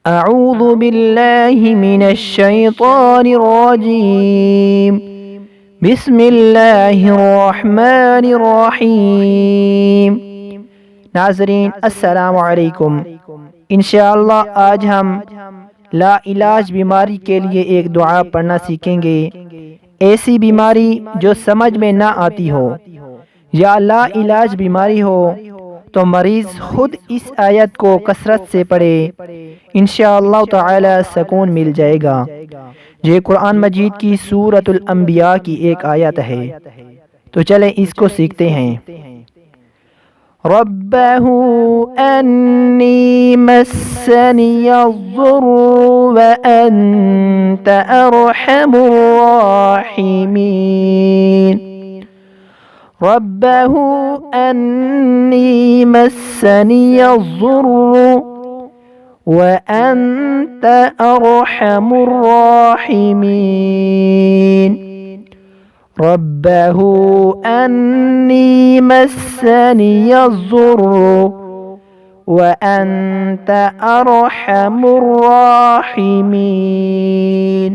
अऊज़ु बिल्लाहि मिनश शैतानिर रजीम। बिस्मिल्लाहिर्रहमानिर रहीम। नाज़रीन अस्सलामु अलैकुम। इंशाअल्लाह आज हम ला इलाज बीमारी के लिए एक दुआ पढ़ना सीखेंगे। ऐसी बीमारी जो समझ में ना आती हो या ला इलाज बीमारी हो तो मरीज़ खुद इस आयत को कसरत से पढ़े, इंशाअल्लाह ताला सुकून मिल जाएगा। ये कुरान मजीद की सूरतुल अंबिया की एक आयत है। तो चलें इसको सीखते हैं। रब्बहू अन्नी मस्सनियज़्ज़ुर्रु व अन्त अरहमुर राहिमीन। रब्बहू अन्नी मस्सनियज़्ज़ुर्रु व अन्त अरहमुर राहिमीन। रब्बहू अन्नी मस्सनियज़्ज़ुर्रु व अन्त अरहमुर राहिमीन।